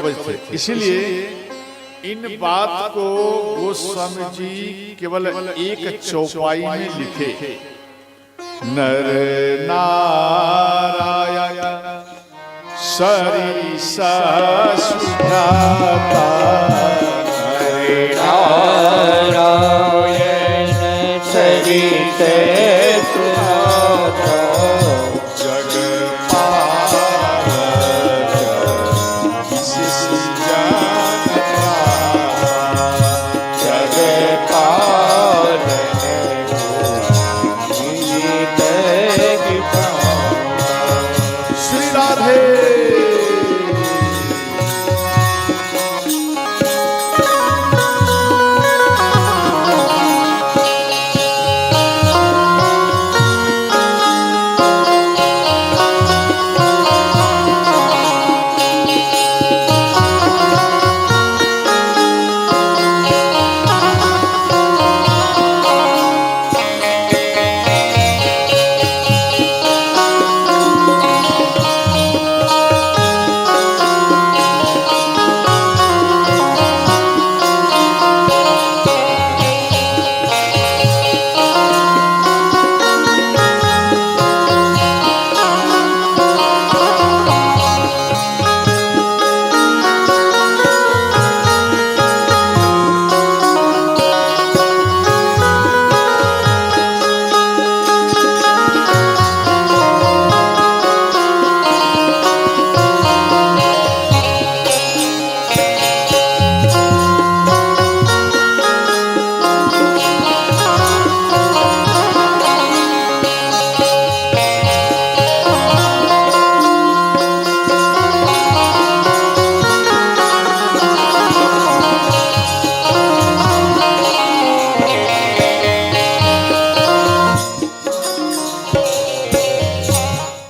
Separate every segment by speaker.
Speaker 1: कवच थे। इसीलिए इन बात को गोस्वामी जी केवल एक चौपाई में लिखे। नर नारायण सरिसा सुजाता,
Speaker 2: नारायण सरिते सुजाता,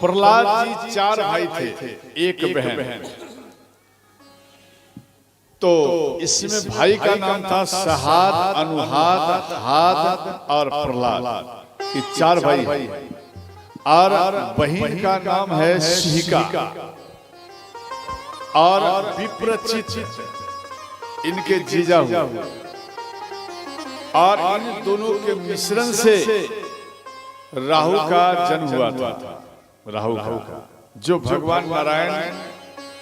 Speaker 1: प्रहलाद जी 4 भाई थे, एक बहन। तो इसमें भाई का नाम था सहाद, अनुहाद, हाद और प्रहलाद। ये 4 भाई। और बहन का नाम है शिहिका और विप्रचित इनके जीजा हुआ। और इन दोनों के मिश्रण से राहु का जन्म हुआ था। राहु का जो भगवान नारायण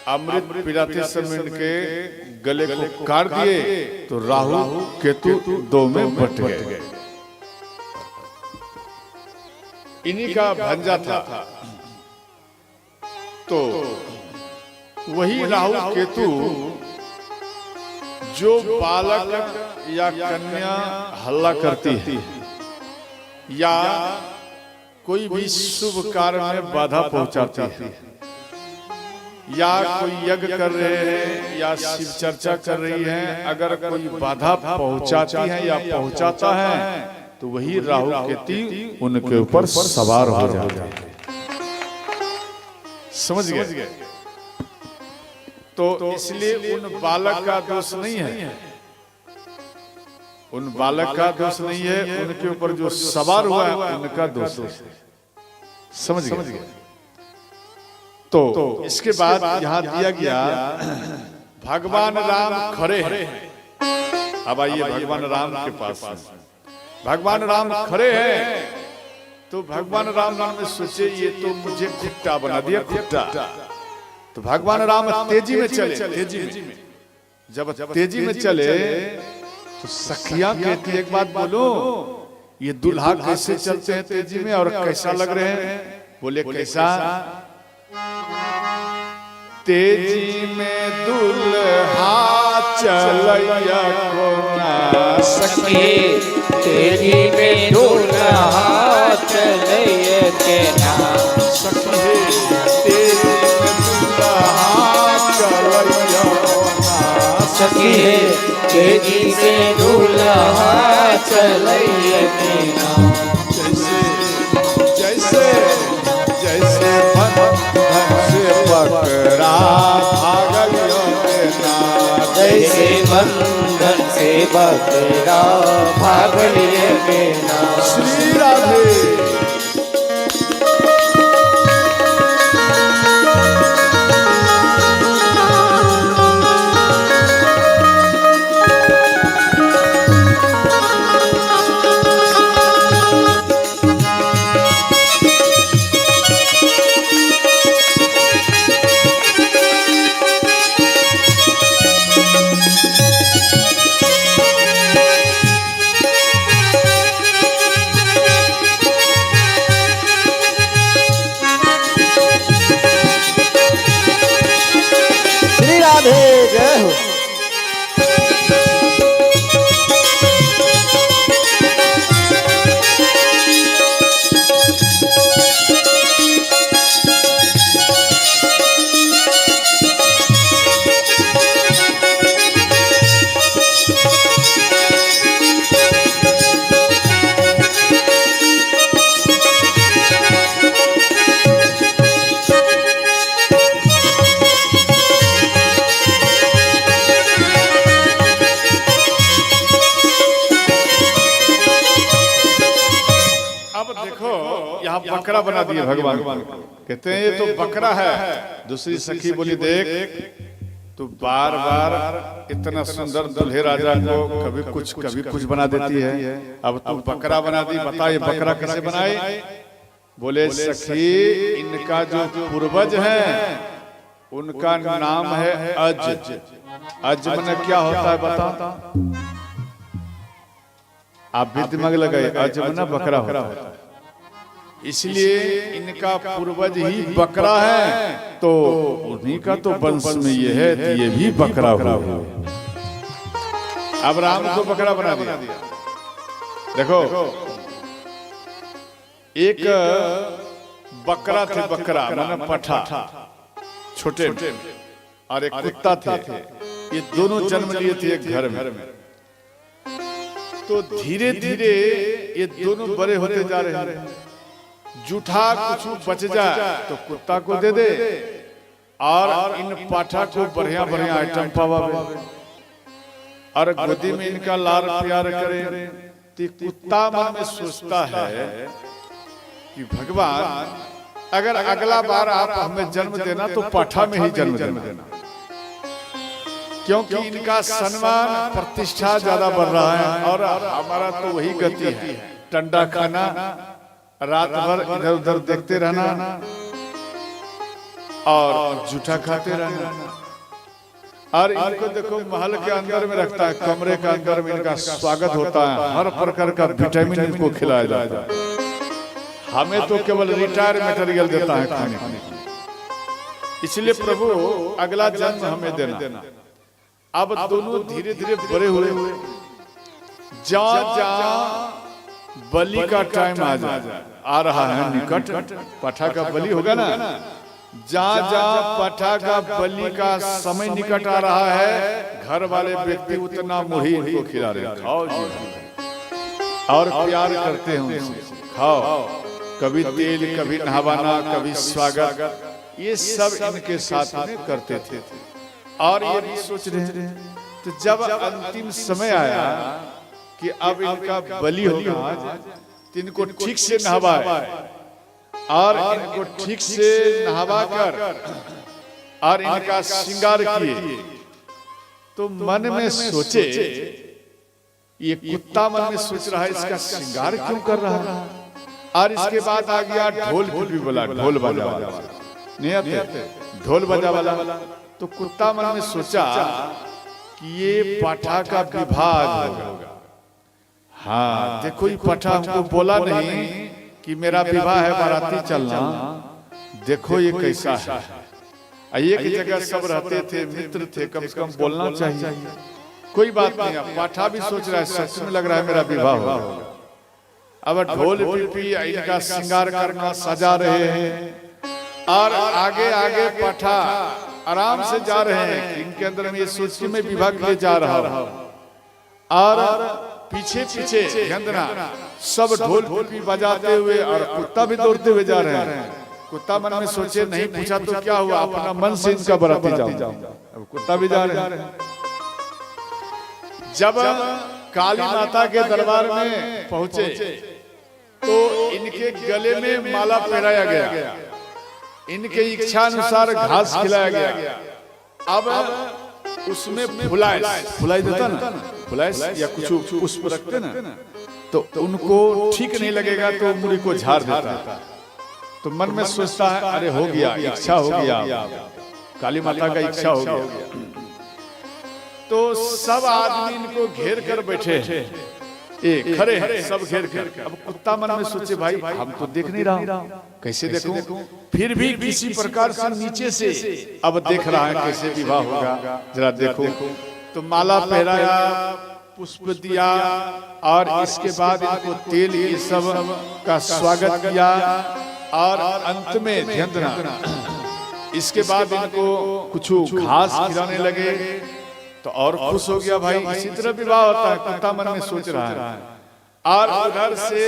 Speaker 1: अमृत पिलाते समय इनके गले को काट दिए तो राहु केतु 2 में बट गए। इन्हीं का भंजा था। तो वही राहु केतु जो बालक या कन्या हल्ला करती है या कोई भी शुभ कार्य में बाधा पहुंचाती है या कोई यज्ञ कर रहे हैं या शिव चर्चा कर रही है, अगर कोई बाधा पहुंचाती है या पहुंचाता है तो वही राहु केतु उनके ऊपर सवार हो जाते हैं। समझ गए? तो इसलिए उन बालक का दोष नहीं है, उन बालक का दोष नहीं है, उनके ऊपर जो सवार हुआ है उनका दोष है। समझ गए? तो इसके बाद यहां दिया गया भगवान राम खड़े हैं। अब आइए भगवान राम के पास। भगवान राम खड़े हैं तो भगवान राम में सोचे ये तो मुझे खुट्टा बना दिया, खुट्टा। तो भगवान राम तेजी में चले। तेजी में जब तेजी में चले तो सखियां कहती एक बात बोलो, ये दुल्हा कैसे चलते हैं तेजी में और कैसा लग रहे हैं? बोले कैसा? तेजी में दुल्हा चलैया को ना
Speaker 2: सखी, तेजी में दुल्हा चलैया के ना
Speaker 1: सखी, तेजी में दुल्हा चलैया को ना
Speaker 2: सखी, तेजी से दुल्हा चलैया के ना।
Speaker 1: जैसे जैसे बंधन से पकड़ा भागलियों के ना,
Speaker 2: जैसे बंधन से पकड़ा भागलियों के ना।
Speaker 1: श्री राधे। बकरा बना दिए भगवान को। कहते हैं ये तो बकरा है। दूसरी सखी बोली देख तू बार बार इतना सुंदर दुल्हे राजा को कभी कुछ बना देती है, अब तू बकरा बना दी, बता ये बकरा कैसे बनाए? बोले सखी इनका जो पूर्वज है उनका नाम है अज। अज माने क्या होता है बता? आप भी दिमाग लगाए, अज माने बकरा होता है, इसलिए इनका पूर्वज ही बकरा है, तो उन्हीं का तो वंश में ये है, तो ये भी बकरा हुआ। अब राम को बकरा बना दिया। देखो एक बकरा थे, बकरा माने पठा छोटे, और एक कुत्ता थे, ये दोनों जन्म लिए थे एक घर में। तो धीरे धीरे ये दोनों बड़े होते जा रहे हैं। जूठा कुछ बच जाए तो कुत्ता को दे दे, और इन पाठा को बढ़िया बढ़िया आइटम पावे, और गोदी में इनका लार प्यार करे। तो कुत्ता मन में सोचता है कि भगवान अगर अगला बार आप हमें जन्म देना तो पाठा में ही जन्म देना, क्योंकि इनका सम्मान प्रतिष्ठा ज्यादा बढ़ रहा है, और हमारा तो वही गति है, टंडा खाना, रात भर इधर उधर देखते रहना और जूठा खाते रहना। और इनको देखो महल के अंदर में रखता है, कमरे के अंदर में इनका स्वागत होता है, हर प्रकार का विटामिन इनको खिलाया जाता है। हमें तो केवल रिटायर मटेरियल देता है खाने की। इसलिए प्रभु अगला जन्म हमें देना। अब दोनों धीरे धीरे बड़े हुए, जहाँ बलि का टाइम आ रहा है निकट, पठा का बलि होगा ना, जहाँ जहाँ पठा का बलि का समय निकट आ रहा है, घर वाले व्यक्ति उतना मुढ़ी इनको खिला रहे हैं, खाओ जी, और प्यार करते हैं उनसे, खाओ, कभी तेल, कभी नहवाना, कभी स्वागत, ये सब इनके साथ में करते थे। और ये भी सोच रहे हैं, तो जब अंतिम समय आया कि अब इनका बलि होगा, तो इनको ठीक से नहवाए, और इनको ठीक से नहवा कर और इनका श्रृंगार किए। तो मन में सोचे, ये कुत्ता मन में सोच रहा है इसका श्रृंगार क्यों कर रहा है। और इसके बाद आ गया ढोल भी बोला, ढोल बजा वाला नहीं आते, ढोल बजा वाला। तो कुत्ता मन में सोचा कि ये पाठा का विवाह होगा। हाँ देखो ये पठा हमको बोला नहीं कि मेरा विवाह है, बाराती चलना, देखो ये कैसा है। एक जगह सब रहते थे, मित्र थे, कम से कम बोलना चाहिए। कोई बात नहीं, पाठा भी सोच रहा है सच में लग रहा है मेरा विवाह होगा। अब ढोल पिपी इनका श्रृंगार करना, सजा रहे हैं, और आगे आगे पाठा आराम से जा रहे हैं। इनके अंदर में ये सोच के मैं विवाह के लिए जा रहा हूं, और पीछे पीछे गंदना सब ढोल पिपी बजाते हुए, और कुत्ता भी दौड़ते हुए जा रहे हैं। कुत्ता मन में सोचे नहीं पूछा तो क्या हुआ, अपना मन से इनका बराती जाऊं। अब कुत्ता भी जा रहे हैं। जब काली माता के दरबार में पहुंचे तो इनके गले में माला पहनाया गया, इनके इच्छा अनुसार घास खिलाया गया। अब उसमें फुलाई देता ना, फुलाई या कुछ पुष्प रखते ना, तो उनको ठीक नहीं लगेगा तो मुड़ी को झाड़ देता। तो मन में सोचता है अरे हो गया, इच्छा हो गया, काली माता का इच्छा हो गया। तो सब आदमी इनको घेर कर बैठे खड़े हैं, सब घेर कर। अब कुत्ता मन में सोचे भाई हम तो देख नहीं रहा, कैसे देखूं? फिर भी किसी प्रकार से नीचे से अब देख रहा है कैसे विवाह होगा, जरा देखो। तो माला पहनाया, पुष्प दिया, और इसके बाद इनको तेल ये सब का स्वागत किया, और अंत में ध्यान देना, इसके बाद इनको कुछ घास खिलाने लगे। तो और खुश हो गया भाई, इसी तरह विवाह होता है, कुत्ता मन में सोच रहा है। और उधर से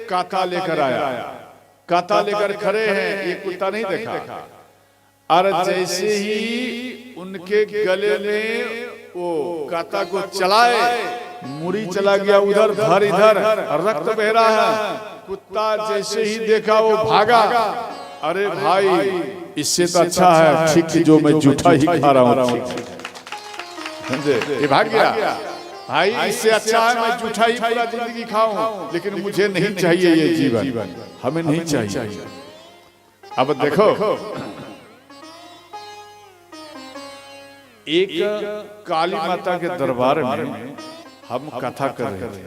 Speaker 1: काता लेकर आया, काता लेकर खड़े हैं, ये कुत्ता नहीं देखा। और जैसे ही उनके गले में वो काता को चलाए, मुड़ी चला गया उधर, धर इधर, रक्त बह रहा है। कुत्ता जैसे ही देखा वो भागा। अरे भाई इससे तो अच्छा है ठीक कि जो मैं जूठा ही खा रहा हूँ, समझे? ये भाग गया। भाई इससे अच्छा है मैं जूठा ही पूरा जिंदगी खाऊं, लेकिन मुझे नहीं चाहिए ये जीवन, हमें नहीं चाहिए। अब देखो एक काली माता के दरबार में हम कथा कर रहे थे,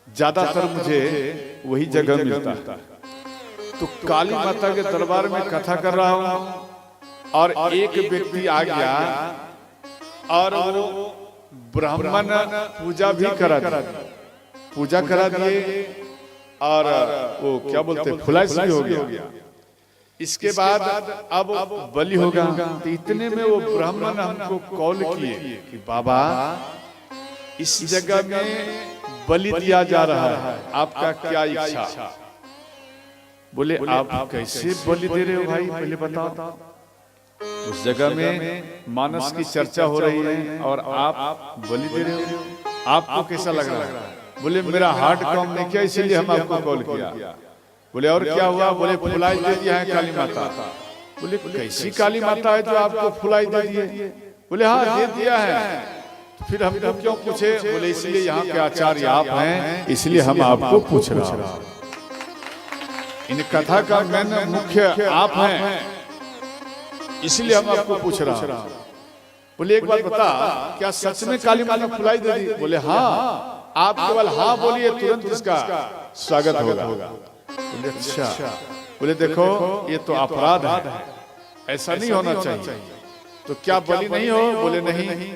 Speaker 1: ज्यादातर मुझे वही जगह मिलता। तो काली माता के दरबार में कथा कर रहा हूं और एक व्यक्ति आ गया और वो ब्राह्मण पूजा भी करा दिए और वो क्या बोलते फुलाइस भी हो गया। इसके बाद अब बलि होगा। तो इतने में वो ब्राह्मण हमको कॉल किए कि बाबा इस जगह में बलि दिया जा रहा है, आपका क्या इच्छा? बोले आप कैसे बलि दे रहे हो भाई, पहले बताओ। उस जगह में मानस की चर्चा हो रही है और आप बलि दे रहे हो, आपको कैसा लग रहा है? बोले मेरा हार्ट काम नहीं किया इसीलिए हम आपको कॉल किया। बोले और क्या हुआ? बोले फुलाई दे दिया है काली माता। बोले कैसी काली माता है जो आपको फुलाई दे दिए? बोले हाँ दे दिया है। फिर हमको क्यों पूछे? बोले इसलिए यहाँ के आचार्य आप हैं, इसलिए हम आपको पूछ रहे हैं। इन कथा का मेन मुख्य आप हैं, इसलिए हम आपको पूछ रहा हूं। बोले एक बात बता, क्या सच में काली माता फुलाई दे दी? बोले हाँ, आप केवल हाँ बोलिए तुरंत इसका स्वागत होगा। बोले अच्छा। बोले देखो ये तो अपराध है, ऐसा नहीं होना चाहिए। तो क्या बलि नहीं हो? बोले नहीं।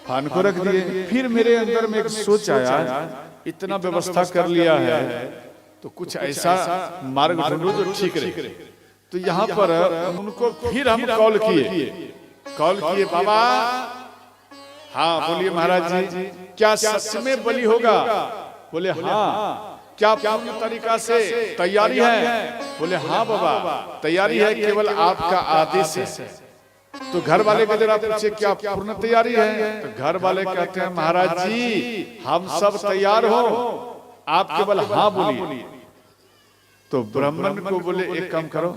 Speaker 1: फान को रख दिए। फिर मेरे अंदर में एक सोच आया, इतना व्यवस्था कर लिया है तो कुछ ऐसा मार्ग ढूंढो जो ठीक रहे। तो यहाँ पर उनको फिर हम कॉल किए बाबा हाँ बोलिए महाराज जी क्या सच में बलि होगा? बोले हाँ। क्या पूर्ण तरीका से तैयारी है? बोले हाँ बाबा तैयारी है, केवल आपका आदेश है। तो घर वाले को जरा पूछे क्या पूर्ण तैयारी है? तो घर वाले कहते हैं महाराज जी हम सब तैयार हो, आप केवल हाँ बोलिए। तो ब्राह्मण को बोले एक काम करो,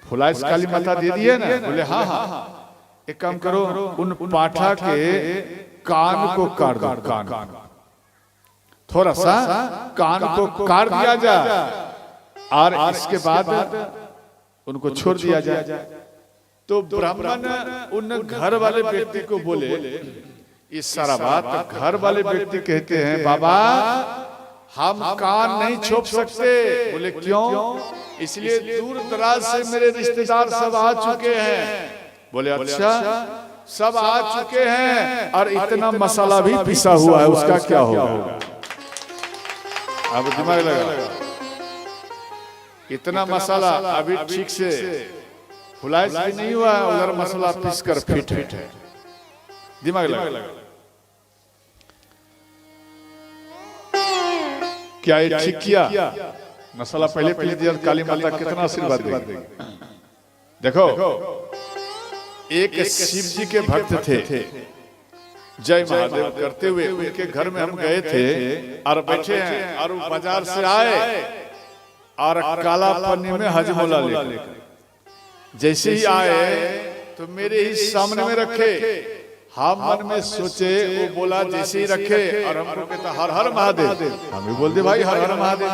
Speaker 1: फुलाइस काली माता दे दी है ना? बोले हाँ हाँ। एक काम करो उन पाठा के कान को काट दो, कान थोड़ा सा कान को काट दिया जाए और इसके बाद उनको छोड़ दिया जाए। तो ब्राह्मण उन घर वाले व्यक्ति को बोले इस सारा बात घर वाले व्यक्ति कहते हैं बाबा हम कान नहीं छोप सकते। बोले क्यों? इसलिए दूर दराज से मेरे रिश्तेदार सब आ चुके हैं। बोले अच्छा सब आ चुके हैं और इतना मसाला भी पिसा हुआ है, उसका क्या होगा? अब दिमाग लगा, इतना मसाला अभी ठीक से फुलाइस भी नहीं हुआ है, उधर मसाला पीस कर फिट है। दिमाग लगा, क्या ये ठीक किया? मसाला पहले दिया, काली माता कितना आशीर्वाद देगी। देखो एक शिव जी के भक्त थे, जय महादेव करते हुए उनके घर में हम गए थे और बैठे हैं और वो बाजार से आए और काला पन्नी में हजमोला लेकर जैसे ही आए तो मेरे ही सामने में रखे। हम मन में सोचे वो बोला जैसे ही रखे और हमको कहता हर हर महादेव। हम भी बोल दे भाई हर हर महादेव।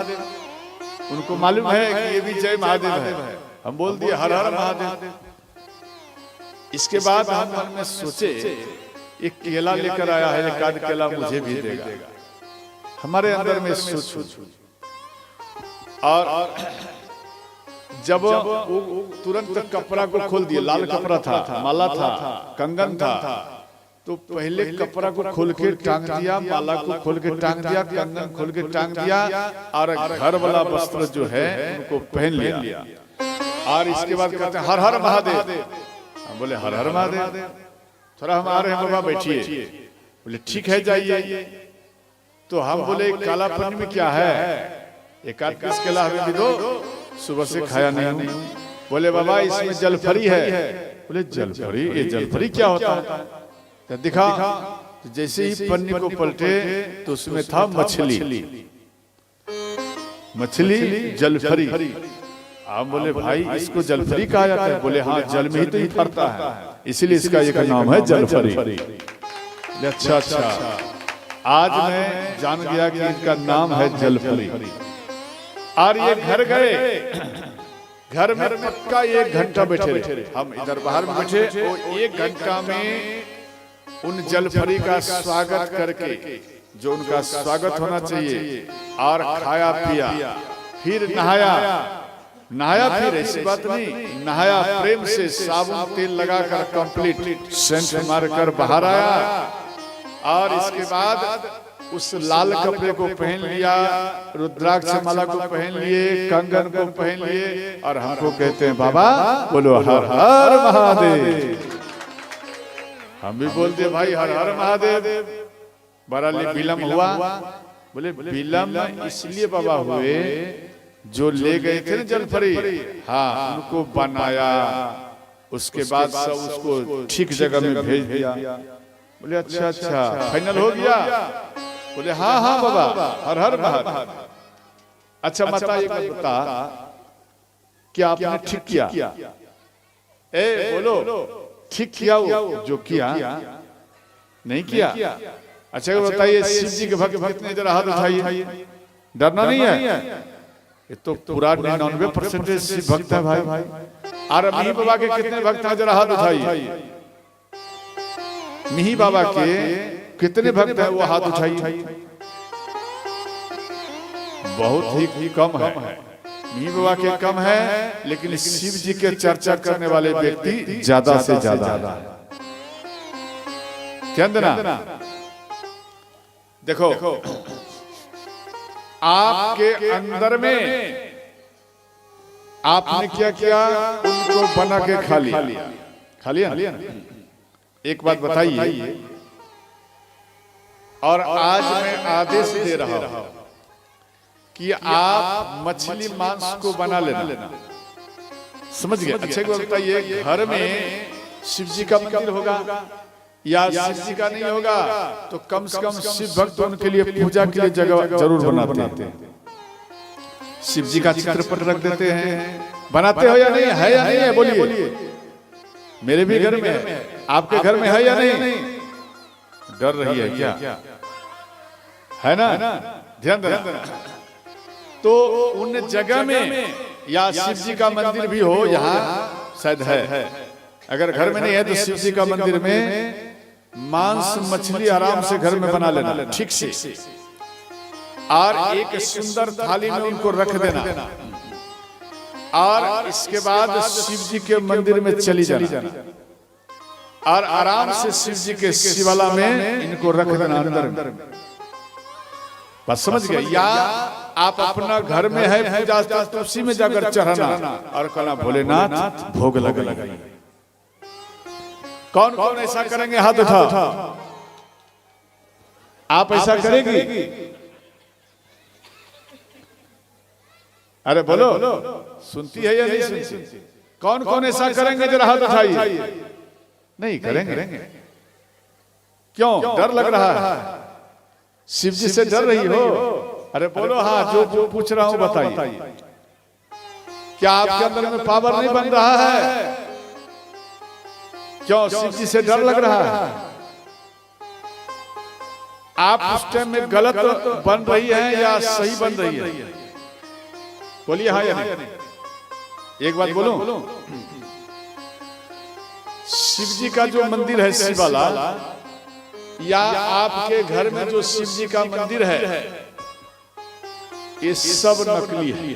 Speaker 1: उनको मालूम है कि ये भी जय महादेव है, हम बोल दिए हर हर महादेव। इसके बाद हम मन में सोचे एक केला लेकर आया है, एक आध केला मुझे भी देगा। हमारे अंदर में सोच और जब वो तुरंत कपड़ा को खोल दिया, लाल कपड़ा था, माला था, कंगन था, तो पहले कपड़ा को खोल के टांग दिया, माला को खोल के टांग दिया, कंगन खोल के टांग दिया और घर वाला वस्त्र जो है उनको पहन लिया। और इसके बाद कहते हैं हर हर महादेव। हम बोले हर हर महादेव, थोड़ा हम आ रहे हैं बाबा बैठिए। बोले ठीक है जाइए। तो हम बोले काला पन्नी में क्या है? एक आध पीस केला हमें भी दो, सुबह से खाया नहीं हूं। बोले बाबा इसमें जलफरी है। बोले जलफरी? ये जलफरी क्या होता है? तो दिखा, तो जैसे ही पन्नी को पलटे तो उसमें था मछली। मछली जलफरी। आप बोले भाई इसको जलफरी कहा जाता है? बोले हाँ, जल में ही तो ही फरता है, इसीलिए इसका एक नाम है जलफरी। अच्छा अच्छा, आज मैं जान गया कि इनका नाम है जलफरी। और ये घर गए, घर में पक्का 1 घंटा बैठे रहे। हम इधर बाहर में बैठे, और 1 घंटा में उन जलफरी का स्वागत करके, जो उनका स्वागत होना चाहिए, और खाया पिया, फिर नहाया। फिर ऐसी बात नहीं, नहाया प्रेम से, साबुन तेल लगाकर कंप्लीट सेंट मारकर बाहर आया। और इसके बाद उस लाल कपड़े को पहन लिया, रुद्राक्ष माला को पहन लिए, कंगन को पहन लिए, और हमको कहते हैं बाबा बोलो हर हर महादेव। हम भी बोलते भाई हर हर महादेव। बड़ा विलम्ब हुआ। बोले विलम्ब इसलिए बाबा हुए, जो ले गए थे ना जलफरी, हाँ उनको बनाया, उसके बाद सब उसको ठीक जगह में भेज दिया। बोले अच्छा अच्छा, फाइनल हो गया? बोले हाँ हाँ बाबा हर हर महादेव। अच्छा माता एक बात बता, क्या आपने ठीक किया? ए बोलो, ठीक किया वो जो किया? नहीं किया। अच्छा बताइए, शिव जी के भक्त कितने, जरा हाथ उठाइए। डरना नहीं है, ये तो पूरा 99% शिव भक्त है भाई। और मिही बाबा के कितने भक्त हैं, जरा हाथ उठाइए। मिही बाबा के कितने भक्त हैं, वो हाथ उठाइए। बहुत ही कम है। मिही बाबा के कम है, लेकिन शिव जी के चर्चा करने वाले व्यक्ति ज्यादा से ज्यादा है। क्या देना? देखो आपके अंदर में आपने क्या किया, उनको बना के खा लिया। एक बात बताइए, और आज मैं आदेश दे रहा हूं कि आप मछली मांस को बना लेना। समझ गए? अच्छा एक बात बताइए, घर में शिव जी का मंदिर होगा या शिव जी का नहीं होगा, तो कम से कम शिव भक्त उनके लिए पूजा के लिए जगह जरूर बनाते हैं। शिव जी का चित्रपट रख देते हैं। बनाते हो या नहीं? है या नहीं है? बोलिए। मेरे भी घर में है, आपके घर में है या नहीं? डर रही है क्या? है ना? ध्यान देना। तो उन जगह में या शिव जी का मंदिर भी हो, यहाँ शायद है। अगर घर में नहीं है तो शिव जी का मंदिर में मांस मछली आराम से घर में बना लेना ठीक से, और एक सुंदर थाली में उनको रख देना, और इसके बाद शिव जी के मंदिर में चली जाना, और आराम से शिव जी के शिवाला में इनको रख देना अंदर। बस समझ गए? या आप अपना घर में है पूजा, तो उसी में जाकर चढ़ाना और कहना भोलेनाथ भोग लगाइए। कौन कौन ऐसा करेंगे? हाथ उठा। आप ऐसा करेंगी? अरे बोलो, सुनती है या नहीं सुनती? कौन कौन ऐसा करेंगे? जरा हाथ उठाइए। नहीं करेंगे। क्यों? डर लग रहा है? शिव जी से डर रही हो? अरे बोलो हाँ, जो पूछ रहा हूं बताइए। क्या आपके अंदर में पावर नहीं बन रहा है? क्यों शिव जी से डर लग रहा है? आप उस टाइम में गलत बन रही है या सही बन रही है? बोलिए हाँ या नहीं। एक बात बोलूं, शिव जी का जो मंदिर है शिवाला, या आपके घर में जो शिव जी का मंदिर है, ये सब नकली है।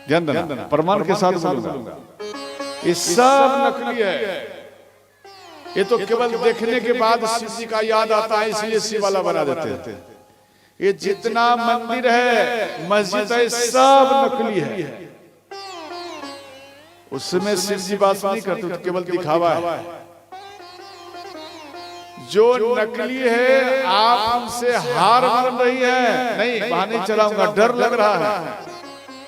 Speaker 1: ध्यान देना, प्रमाण के साथ बोलूंगा, ये सब नकली है। ये तो केवल देखने के बाद शिव जी का याद आता है, इसलिए शिवाला बना देते हैं। ये जितना मंदिर है, मस्जिद है, सब नकली है। उसमें शिव जी बात नहीं करते, तो केवल दिखावा है। जो नकली है, आप उनसे हार मान रही है। नहीं, वहां नहीं चलाऊंगा, डर लग रहा है।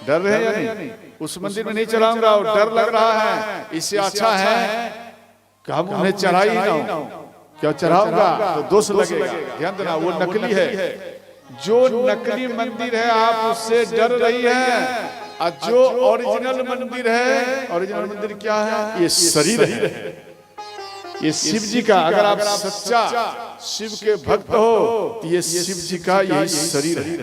Speaker 1: डर रहे या नहीं? उस मंदिर में नहीं चलाऊंगा और डर लग रहा है। इससे अच्छा है कि हम उन्हें चढ़ा ही ना हो। क्या चढ़ाऊंगा तो दोष लगेगा। ध्यान देना, वो नकली है। जो नकली मंदिर है आप उससे डर रही है, और जो ओरिजिनल मंदिर है, ओरिजिनल मंदिर क्या है? ये शरीर है, ये शिव जी का। अगर आप सच्चा शिव के भक्त हो तो ये शिव जी का यही शरीर है,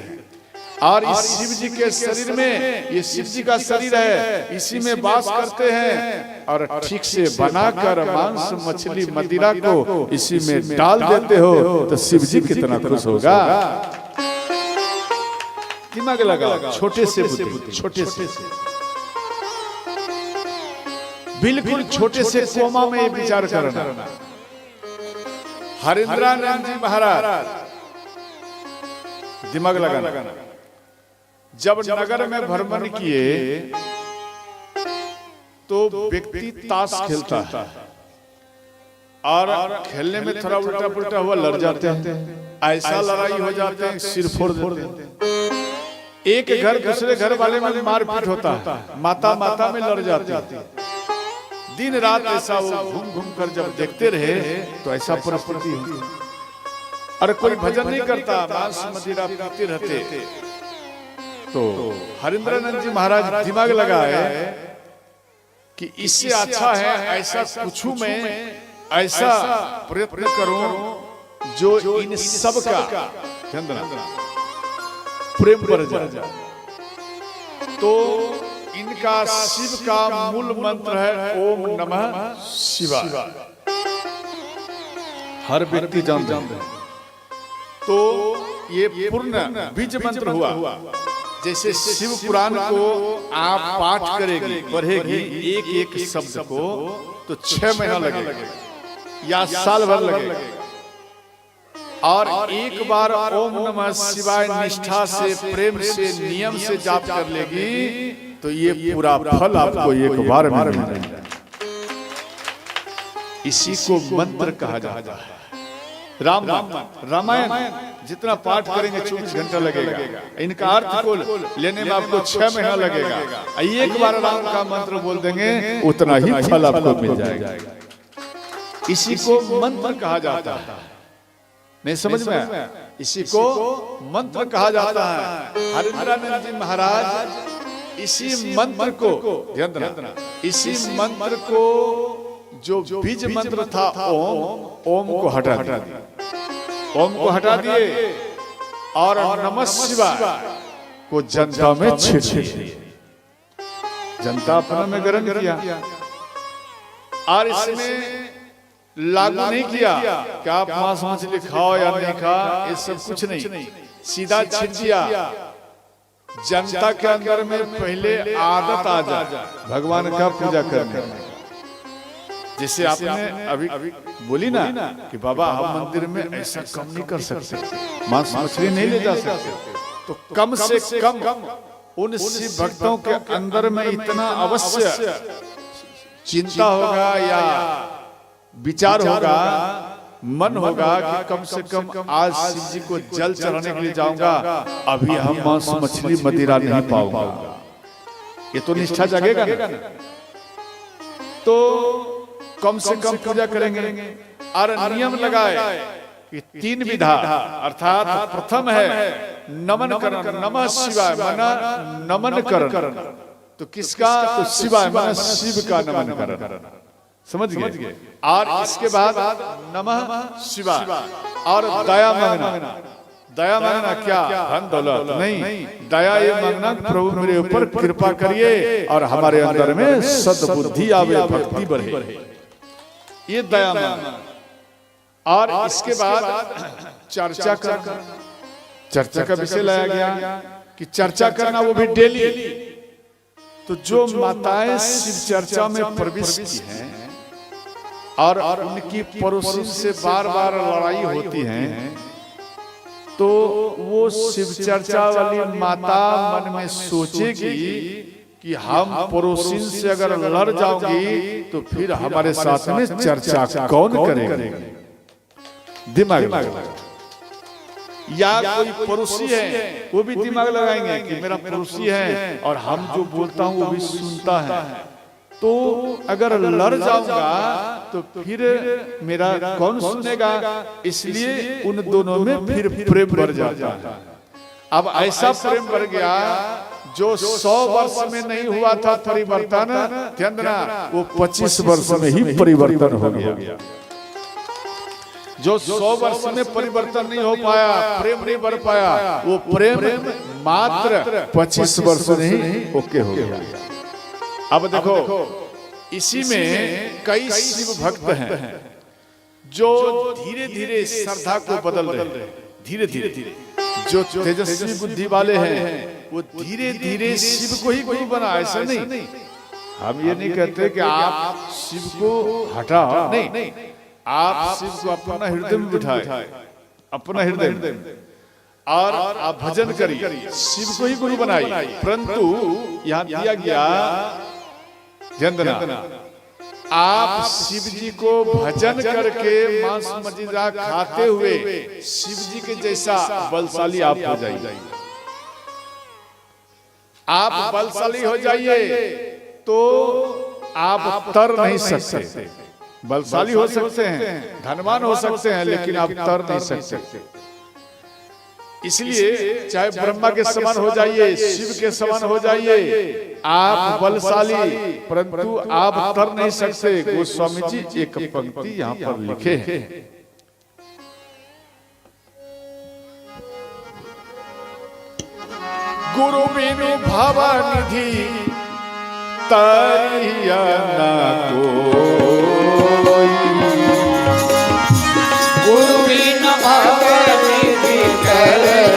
Speaker 1: और इस शिव जी के शरीर में, ये शिव जी का शरीर है, इसी में वास करते हैं, और ठीक से बनाकर मांस मछली मदिरा को इसी में डाल देते हो तो शिव जी कितना खुश होगा। दिमाग लगा, छोटे से बुद्धि, छोटे से, बिल्कुल छोटे से कोमा में विचार करना। हरिंद्रानंद जी महाराज, दिमाग लगाना, जब नगर में भ्रमण किए तो व्यक्ति ताश खेलता है और खेलने में थोड़ा उल्टा पुल्टा हुआ लड़ जाते हैं, ऐसा लड़ाई हो जाते हैं सिर फोड़ देते हैं। एक घर दूसरे घर वाले में मारपीट होता है, माता माता में लड़ जाती है। दिन रात ऐसा वो घूम घूम कर जब देखते रहे तो ऐसा परिस्थिति हुई। और कोई भजन नहीं करता, मांस मदिरा पीते रहते। तो हरिंद्रानंद जी महाराज दिमाग लगाए कि इससे अच्छा है ऐसा कुछ में ऐसा प्रयत्न करूं जो इन सब का प्रेम बढ़ जाए। तो इनका शिव का मूल मंत्र है ओम नमः शिवाय। हर व्यक्ति जानते हैं। तो ये पूर्ण बीज मंत्र हुआ। जैसे शिव पुराण को आप पाठ करेगी, पढ़ेगी एक एक शब्द को, तो 6 महीना लगेगा या साल भर लगेगा। और एक बार ओम नमः शिवाय निष्ठा से, प्रेम से, नियम से जाप कर लेगी तो ये पूरा फल आपको एक बार में मिलेगा। इसी को मंत्र कहा जाता है। रामायण जितना पाठ करेंगे 24 घंटा लगेगा। इनका अर्थ को लेने में आपको 6 महीना लगेगा। एक बार राम का मंत्र बोल देंगे उतना ही फल आपको मिल जाएगा। इसी को मंत्र कहा जाता है। नहीं समझ में आया? इसी को मंत्र कहा जाता है। हरिंद्रानंद जी महाराज इसी मंत्र को ध्यान देना, इसी मंत्र को जो बीज मंत्र था ओम को हटा दिया, ओम को हटा दिए और नमः शिवाय को जनता में छिड़ दिए। जनता अपने में ग्रहण किया और इसमें लागू नहीं किया कि आप मांस मछली खाओ या नहीं खाओ, ये सब कुछ नहीं, सीधा छिड़ दिया। जनता के अंदर में पहले आदत आ जाए भगवान का पूजा करने। जैसे आपने अभी बोली ना कि बाबा हम मंदिर में ऐसा कम नहीं कर सकते, मांस मछली नहीं ले जा सकते, तो कम से कम उन शिव भक्तों के अंदर में इतना अवश्य चिंता होगा या विचार होगा, मन होगा कि कम से कम आज शिव जी को जल चढ़ाने के लिए जाऊंगा, अभी हम मांस मछली मदिरा नहीं पाऊंगा। ये तो निष्ठा जगेगा ना। तो कम से कम पूजा करेंगे और नियम लगाए कि 3 विधा, अर्थात प्रथम है नमन करण, नमः शिवाय माना नमन करण। तो किसका? तो शिवाय माना शिव का नमन करण। समझ गए? और इसके बाद नमः शिवाय और दया मांगना। दया मांगना क्या? धन दौलत नहीं, दया ये मांगना प्रभु मेरे ऊपर कृपा करिए और हमारे अंदर में सद्बुद्धि आवे, भक्ति बढ़े, ये दया मांगना। और इसके बाद चर्चा करना। चर्चा का विषय लाया गया कि चर्चा करना, वो भी डेली। तो जो माताएं शिव चर्चा में प्रवेश की हैं और उनकी पड़ोसी से बार बार लड़ाई होती है, तो वो शिव चर्चा वाली माता मन में सोचेगी कि हम पड़ोसी से अगर लड़ जाऊंगी तो फिर हमारे साथ में चर्चा कौन करेगा? दिमाग या कोई पड़ोसी है वो भी दिमाग लगाएंगे कि मेरा पड़ोसी है और हम जो बोलता हूँ वो भी सुनता है, तो अगर लड़ जाऊंगा तो फिर मेरा कौन सुनेगा? इसलिए उन दोनों में फिर प्रेम बढ़ जाता है। अब ऐसा प्रेम बढ़ गया जो 100 वर्ष में नहीं हुआ था परिवर्तन, ध्यान देना, वो 25 वर्ष में ही परिवर्तन हो गया। जो 100 वर्ष में परिवर्तन नहीं हो पाया, प्रेम नहीं बढ़ पाया, वो प्रेम मात्र 25 वर्ष में ही ओके हो गया। अब देखो, इसी में कई शिव भक्त हैं जो धीरे धीरे श्रद्धा को बदल रहे हैं। धीरे धीरे जो तेजस्वी बुद्धि वाले हैं वो धीरे धीरे शिव को ही गुरु बना। ऐसा नहीं, हम ये नहीं कहते कि आप शिव को हटाओ, नहीं, आप शिव को अपना हृदय में बिठाए, अपना हृदय में, और आप भजन करिए, शिव को ही गुरु बनाइए। परंतु यहाँ दिया गया, ध्यान देना, आप शिव जी को भजन करके मांस मदिरा खाते हुए शिव जी के जैसा बलशाली आप हो जाइए। आप बलशाली हो जाइए तो आप तर नहीं सकते। बलशाली हो सकते हैं, धनवान हो सकते हैं, लेकिन आप तर नहीं सकते। इसलिए चाहे ब्रह्मा के समान हो जाइए, शिव के समान हो जाइए, आप बलशाली, परंतु आप तर नहीं सकते। गोस्वामी जी एक पंक्ति यहाँ पर लिखे हैं, गुरु बिनु भवनिधि तरिया ना कोई,
Speaker 2: गुरु बिनु भवनिधि तरिया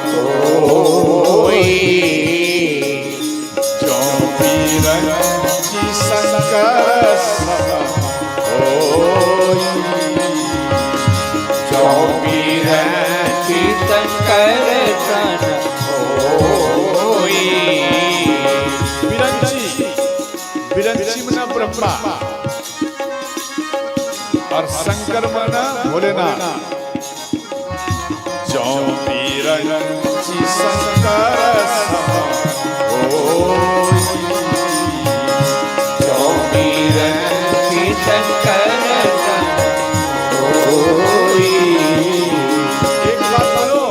Speaker 2: कोई,
Speaker 1: जो बिरंची शंकर होई,
Speaker 2: जो बिरंची शंकर
Speaker 1: बिरंची मना ब्रह्मा और शंकर मना भोलेनाथ। जो बिरंची शंकर होई,
Speaker 2: जो बिरंची शंकर होई।
Speaker 1: एक बात बोलो,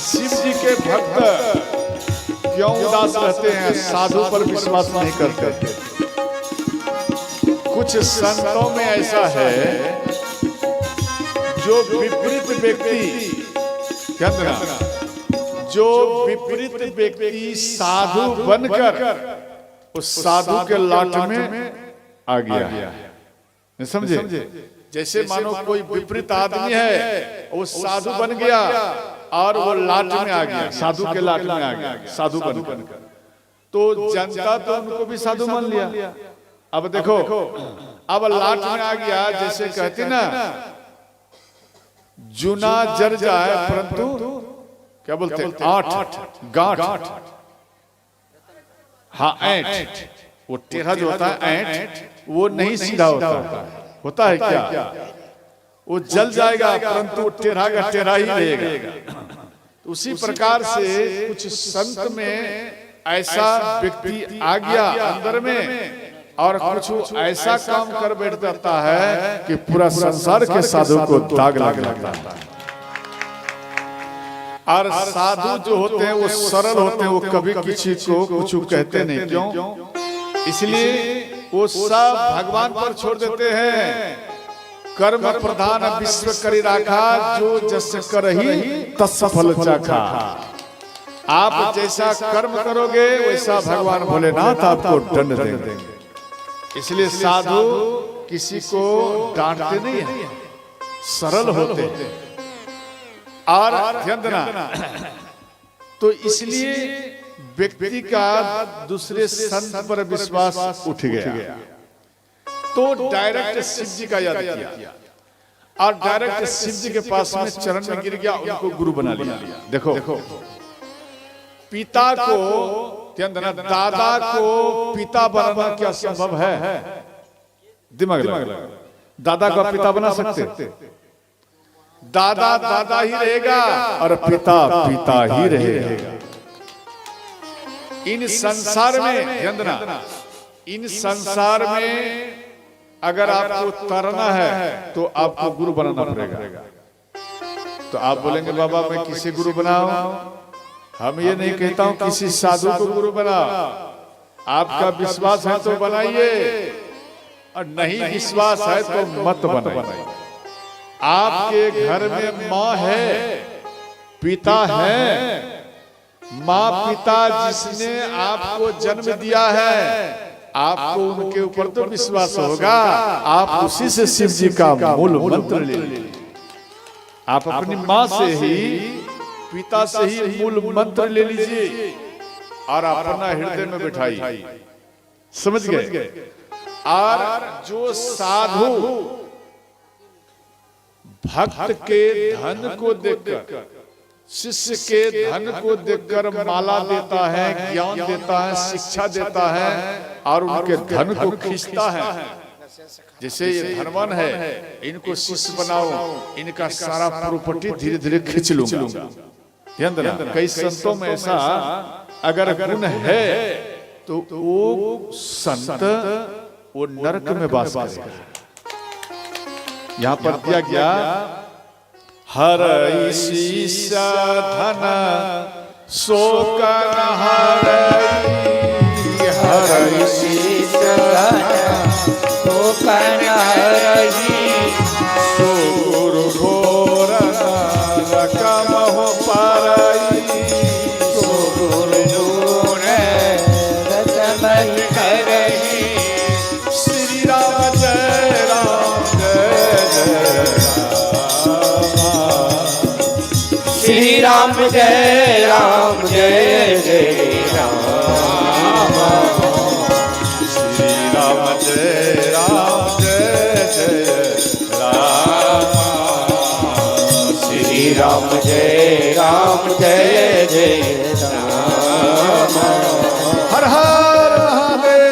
Speaker 1: शिव जी के भक्त क्यों उदास रहते हैं, साधु पर विश्वास नहीं करते? कुछ संतों में ऐसा है जो विपरीत व्यक्ति, क्या जो विपरीत व्यक्ति साधु बनकर उस साधु के लाट में आ गया, समझे? जैसे मानो कोई विपरीत आदमी है, वो साधु बन गया और वो लाट में आ गया, साधु के लाट में आ गया, साधु बनकर। तो जनता तो उनको भी साधु मान लिया। अब देखो, अब लाट में आ गया, जैसे कहते ना, जुना जर जाए परंतु क्या बोलते हैं, आठ गांठ, हाँ ऐंठ, वो टेढ़ा जो होता है ऐंठ, वो नहीं सीधा होता है क्या? वो जल जाएगा परंतु टेढ़ा का टेढ़ा ही रहेगा। उसी प्रकार से कुछ संत में ऐसा व्यक्ति आ गया अंदर में, और कुछ ऐसा काम कर बैठ जाता है कि पूरा संसार के साधु को दाग लग जाता है। और साधु जो होते हैं वो सरल होते हैं, वो कभी किसी को कुछ कहते नहीं। क्यों? इसलिए वो सब भगवान पर छोड़ देते हैं। कर्म प्रधान विश्व करी राखा, जो जस करही तस फल चाखा। आप जैसा कर्म करोगे वैसा भगवान भोलेनाथ आपको दंड देंगे। इसलिए साधु किसी को डांटते नहीं है, सरल होते हैं। और ध्यान देना, तो इसलिए व्यक्ति का दूसरे संत पर विश्वास उठ गया, तो डायरेक्ट शिव जी का याद किया और डायरेक्ट शिव जी के पास में चरण में गिर गया, उनको गुरु बना लिया। देखो, पिता को, ध्यान देना, दादा को पिता बनाना क्या संभव है? दिमाग लगा, दादा को पिता बना सकते? दादा दादा ही रहेगा और पिता पिता ही रहेगा। इन संसार में, ध्यान देना, इन संसार में अगर आपको तरना है तो आपको गुरु बनाना पड़ेगा। तो आप बोलेंगे बाबा मैं किसे गुरु बनाऊं? हम ये नहीं कहता हूं किसी साधु को गुरु बनाओ। आपका विश्वास है तो बनाइए, और नहीं विश्वास है तो मत बनाइए। आपके घर में माँ है, पिता है, माँ पिता जिसने आपको जन्म दिया है, आपको उनके ऊपर तो विश्वास होगा। आप उसी से शिव जी का मूल मंत्र ले लीजिए। आप अपनी माँ से ही, पिता से ही मूल मंत्र ले लीजिए और अपना हृदय में बिठाइए। समझ गए? और जो साधु भक्त के धन को देखकर, शिष्य के धन को देखकर माला देता है, ज्ञान देता है, शिक्षा देता है और उनके धन को खींचता है, जैसे ये धनवान है, इनको शिष्य बनाओ, इनका सारा प्रॉपर्टी धीरे धीरे खींच लूंगा। ध्यान देना, कई संतों में ऐसा अगर गुण है तो वो संत वो नरक में वास करेगा। यहाँ पर दिया गया हरई शीश धन शोक हरई,
Speaker 2: हरई शीश धन शोक हरई,
Speaker 1: सो गुरु घोर रकम हो परई,
Speaker 2: सो गुरु दूर रकम हरई।
Speaker 1: श्री राम जय राम जय
Speaker 2: श्री राम जय राम जय जय राम,
Speaker 1: श्री राम जय राम जय जय राम,
Speaker 2: श्री राम जय राम जय जय राम।
Speaker 1: हर हर महादेव।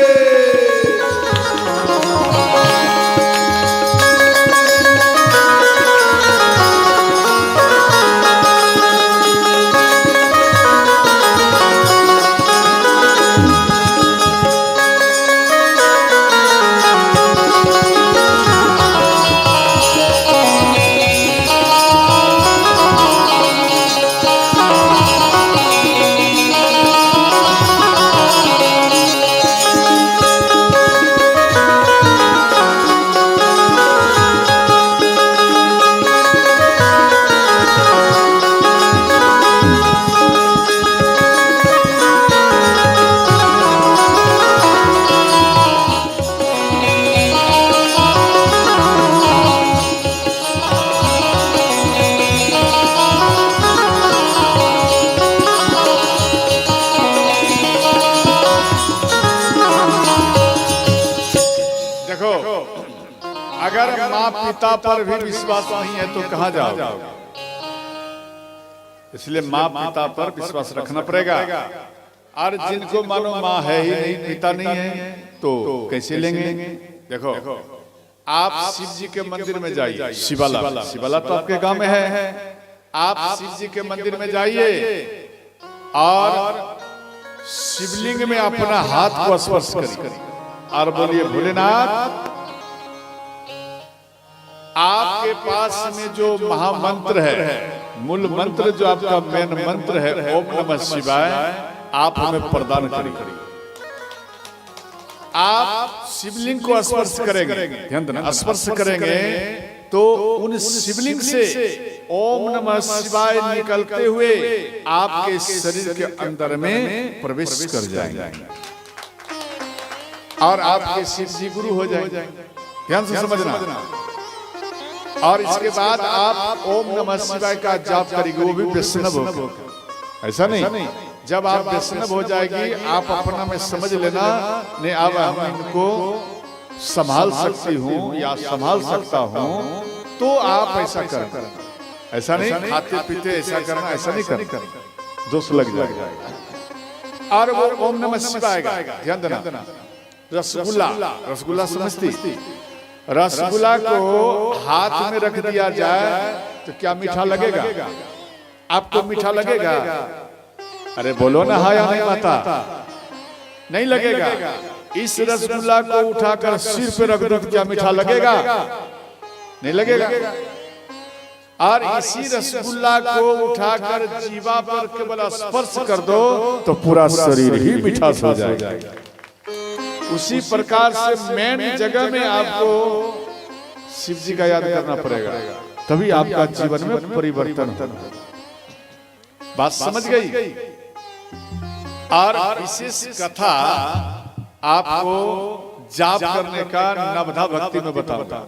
Speaker 1: अगर माँ पिता पर भी विश्वास नहीं है तो कहाँ जाओगे? इसलिए माँ पिता पर विश्वास रखना पड़ेगा। और जिनको मानो माँ है ही नहीं, पिता नहीं है, तो कैसे लेंगे? देखो, आप शिव जी के मंदिर में जाइए, शिवाला, शिवाला तो आपके गांव में है। आप शिव जी के मंदिर में जाइए और शिवलिंग में अपना हाथ को स्पर्श करिए और बोलिए भोलेनाथ, आपके पास में जो महामंत्र है, मूल मंत्र जो आपका मेन मंत्र है, ओम नमः शिवाय, आप हमें प्रदान करिए। आप शिवलिंग को स्पर्श करेंगे, ध्यान देना, स्पर्श करेंगे तो उन शिवलिंग से ओम नमः शिवाय निकलते हुए आपके शरीर के अंदर में प्रवेश कर जाएंगे और आपके शिव जी गुरु हो जाएंगे। ध्यान से समझना। और इसके बाद आप ओम नमः शिवाय का जाप करेंगे, वो भी वैष्णव होगा। ऐसा नहीं, जब आप वैष्णव हो जाएगी, आप अपना में समझ लेना, नहीं अब हम इनको संभाल सकती हूँ या संभाल सकता हूँ, तो आप ऐसा कर। ऐसा नहीं खाते पीते ऐसा करना, ऐसा नहीं करना, दोष लग जाएगा। और वो ओम नमः शिवाय का ध्यान देना। रसगुल्ला, रसगुल्ला समझती? रसगुल्ला को हाथ में रख दिया जाए तो क्या मीठा लगेगा? आपको मीठा लगेगा? अरे बोलो ना हाँ या नहीं माता, नहीं लगेगा। इस रसगुल्ला को उठाकर सिर पे रख दो, क्या मीठा लगेगा? नहीं लगेगा। और इसी रसगुल्ला को उठाकर जीवा पर केवल स्पर्श कर दो तो पूरा शरीर ही मिठास हो जाएगा। उसी प्रकार से मेन जगह में आपको शिव जी का याद करना पड़ेगा, तभी आपका जीवन में परिवर्तन होगा। बात समझ गई? और विशेष कथा आपको जाप करने का नवधा भक्ति में बताऊंगा।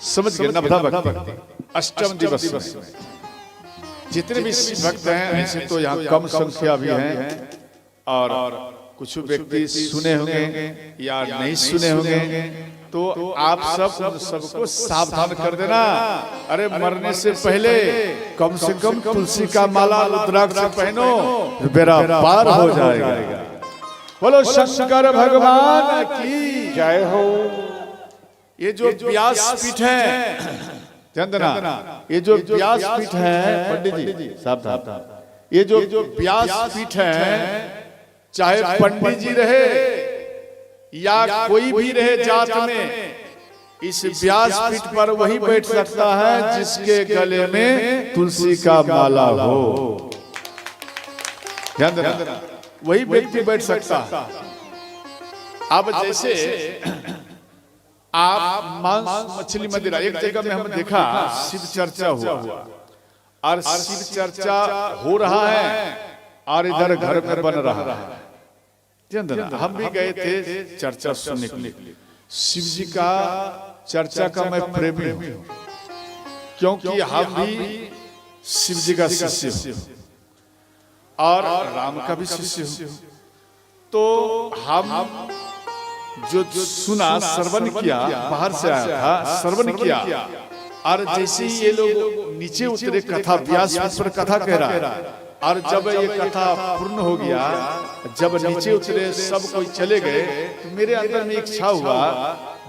Speaker 1: समझ गए? नवधा भक्ति अष्टम दिवस में जितने भी शिव भक्त हैं, ऐसे तो यहाँ कम संख्या भी हैं और कुछ व्यक्ति सुने होंगे या नहीं सुने होंगे, तो आप सबको सावधान कर देना। अरे मरने से पहले कम से कम तुलसी का माला रुद्राक्ष पहनो, बेड़ा पार हो जाएगा। बोलो शंकर भगवान की जय हो। ये जो व्यासपीठ है चंदना, ये जो व्यासपीठ है पंडित जी साहब, ये जो व्यासपीठ है, चाहे पंडित जी रहे या कोई भी रहे जात में, इस व्यासपीठ पर वही बैठ सकता है जिसके गले में तुलसी का माला हो। ध्यान देना, वही व्यक्ति बैठ सकता है। अब जैसे आप मांस मछली मदिरा, एक जगह में हम देखा शिव चर्चा हुआ और शिव चर्चा हो रहा है और इधर घर में बन रहा है। हम भी गए थे चर्चा सुनने के लिए। शिव जी का चर्चा का मैं प्रेमी हूं, क्योंकि हम भी शिव जी का शिष्य हूं और राम का भी शिष्य हूं। तो हम जो सुना, श्रवण किया, बाहर से आया था, श्रवण किया और जैसे ही ये लोग नीचे उतरे, कथा व्यास पर कथा कह रहा है, और जब ये कथा पूर्ण हो गया, जब नीचे उतरे सब कोई चले गए, तो मेरे अंदर में एक इच्छा हुआ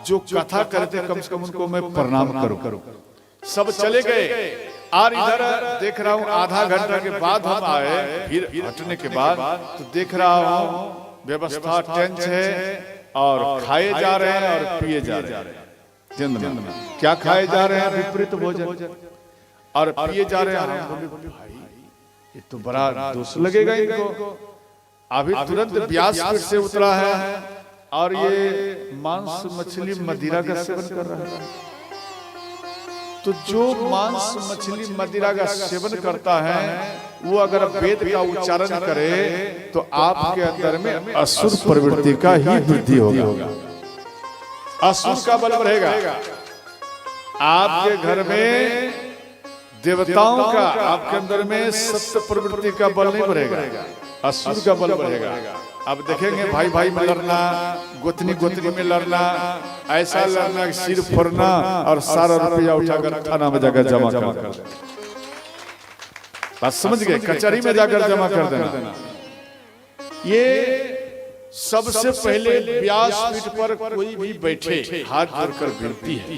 Speaker 1: जो कथा करते कम से कम उनको मैं प्रणाम करूं। सब चले गए और इधर देख रहा हूं आधा घंटा के बाद हम आए, फिर हटने के बाद तो देख रहा हूं व्यवस्था टेंस है और खाए जा रहे हैं और पिए जा रहे हैं। क्या खाए जा रहे हैं? विपरीत भोजन और पिए जा रहे हैं। ये तो बड़ा दोष लगेगा इनको। अभी तुरंत व्यासपीठ से उतरा है और ये मांस मछली मदिरा का सेवन कर रहा है। तो जो मांस मछली मदिरा का सेवन करता है, वो अगर वेद का उच्चारण करे तो आपके अंदर में असुर प्रवृत्ति का ही वृद्धि होगा, असुर का बल बढ़ेगा। आपके घर में देवताओं का, आपके अंदर में सत्य प्रवृत्ति का बल नहीं बढ़ेगा, असुर का बल बढ़ेगा। अब देखेंगे भाई भाई में लड़ना, गोतनी गोतनी में लड़ना, ऐसा लड़ना, सिर फोड़ना और सारा रुपया उठाकर थाना में जाकर जमा कर देना। बात समझ गए? कचहरी में जाकर जमा कर देना। ये सबसे पहले व्यासपीठ पर कोई भी बैठे हाथ जोड़कर विनती है,